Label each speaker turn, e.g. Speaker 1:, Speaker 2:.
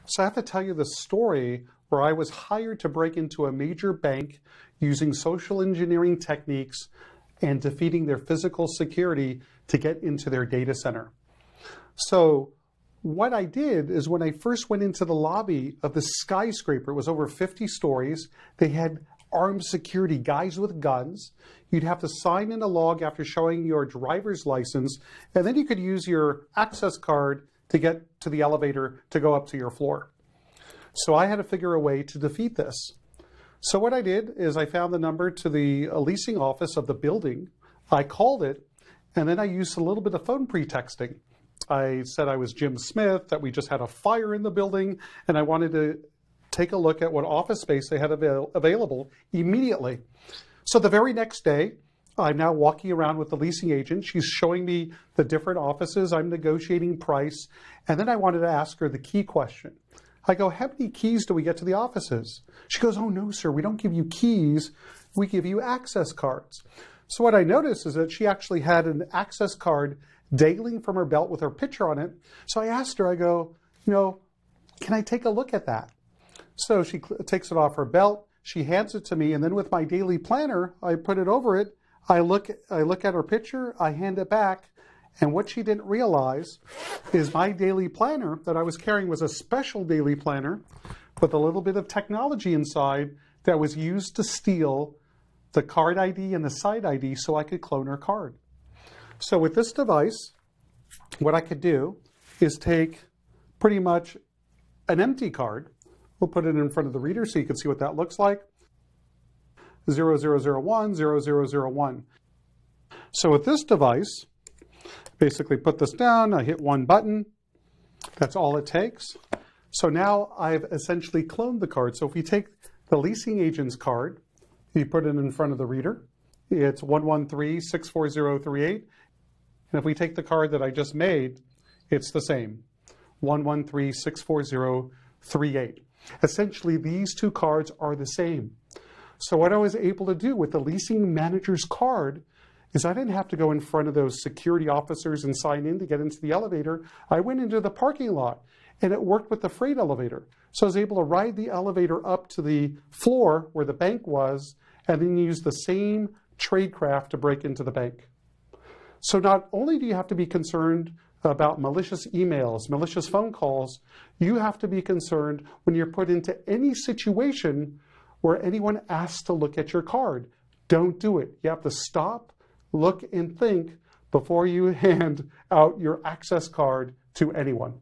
Speaker 1: So I have to tell you the story where I was hired to break into a major bank using social engineering techniques and defeating their physical security to get into their data center. So what I did is when I first went into the lobby of the skyscraper, it was over 50 stories, they had armed security, guys with guns. You'd have to sign in a log after showing your driver's license, and then you could use your access card to get to the elevator to go up to your floor. So I had to figure a way to defeat this. So what I did is I found the number to the leasing office of the building. I called it, and then I used a little bit of phone pretexting. I said I was Jim Smith, that we just had a fire in the building, and I wanted to take a look at what office space they had available immediately. So the very next day, I'm now walking around with the leasing agent. She's showing me the different offices. I'm negotiating price. And then I wanted to ask her the key question. I go, how many keys do we get to the offices? She goes, oh no, sir, we don't give you keys. We give you access cards. So what I noticed is that she actually had an access card dangling from her belt with her picture on it. So I asked her, I go, can I take a look at that? So she takes it off her belt. She hands it to me. And then with my daily planner, I put it over it. I look at her picture, I hand it back, and what she didn't realize is my daily planner that I was carrying was a special daily planner with a little bit of technology inside that was used to steal the card ID and the side ID so I could clone her card. So with this device, what I could do is take pretty much an empty card. We'll put it in front of the reader so you can see what that looks like. 0001, 0001. So with this device, basically put this down, I hit one button, that's all it takes. So now I've essentially cloned the card. So if we take the leasing agent's card, you put it in front of the reader, it's 113-64038. And if we take the card that I just made, it's the same, 113-64038. Essentially, these two cards are the same. So what I was able to do with the leasing manager's card is I didn't have to go in front of those security officers and sign in to get into the elevator. I went into the parking lot, and it worked with the freight elevator. So I was able to ride the elevator up to the floor where the bank was, and then use the same tradecraft to break into the bank. So not only do you have to be concerned about malicious emails, malicious phone calls, you have to be concerned when you're put into any situation where anyone asks to look at your card. Don't do it. You have to stop, look, and think before you hand out your access card to anyone.